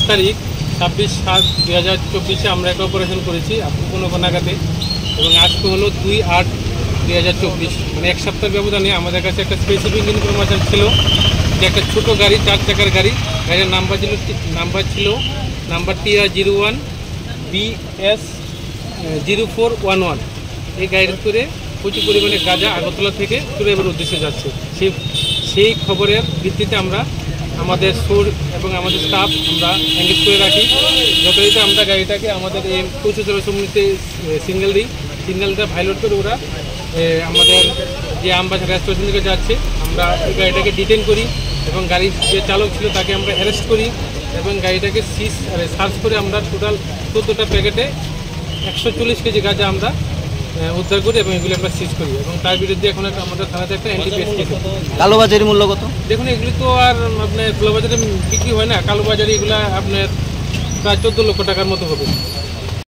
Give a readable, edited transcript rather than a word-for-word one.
তারিখ 26/7/2024 আমরা একটা অপারেশন করেছি কোনো নাগাদে, এবং আজকে হলো 2/8/2024, মানে এক সপ্তাহের ব্যবধানে আমাদের কাছে একটা স্পেসিফিক ইনফরমেশন ছিল যে একটা ছোটো গাড়ি, 4 চাকার গাড়ির নাম্বার ছিল নাম্বার TR01 BS 0411। এই গাড়ির করে প্রচুর পরিমাণে গাঁজা আগরতলা থেকে চুরাইবার উদ্দেশ্যে যাচ্ছে। সেই খবরের ভিত্তিতে আমরা আমাদের সুর এবং আমাদের স্টাফ আমরা এঙ্গেজ করে রাখি। যথারীতি আমরা গাড়িটাকে আমাদের এই প্রচুর সমিতিতে সিগন্যালটা ভাইলোড করে ওরা আমাদের যে আমবাসা রেস্টুরেন্ট থেকে যাচ্ছে, আমরা এই গাড়িটাকে ডিটেন করি এবং গাড়ির যে চালক ছিল তাকে আমরা অ্যারেস্ট করি এবং গাড়িটাকে সার্চ করে আমরা টোটাল 14টা প্যাকেটে 140 কেজি গাঁজা আমরা উদ্ধার করি এবং এগুলি আমরা সিজ করি, এবং তার বিরুদ্ধে এখন আমাদের থানাতে একটা NDPS কেস। কালোবাজারি মূল্য কত? দেখুন, এগুলি তো আর আপনার খোলাবাজারে বিক্রি হয় না, কালোবাজারি এগুলো আপনার প্রায় 14 লক্ষ টাকার মতো হবে।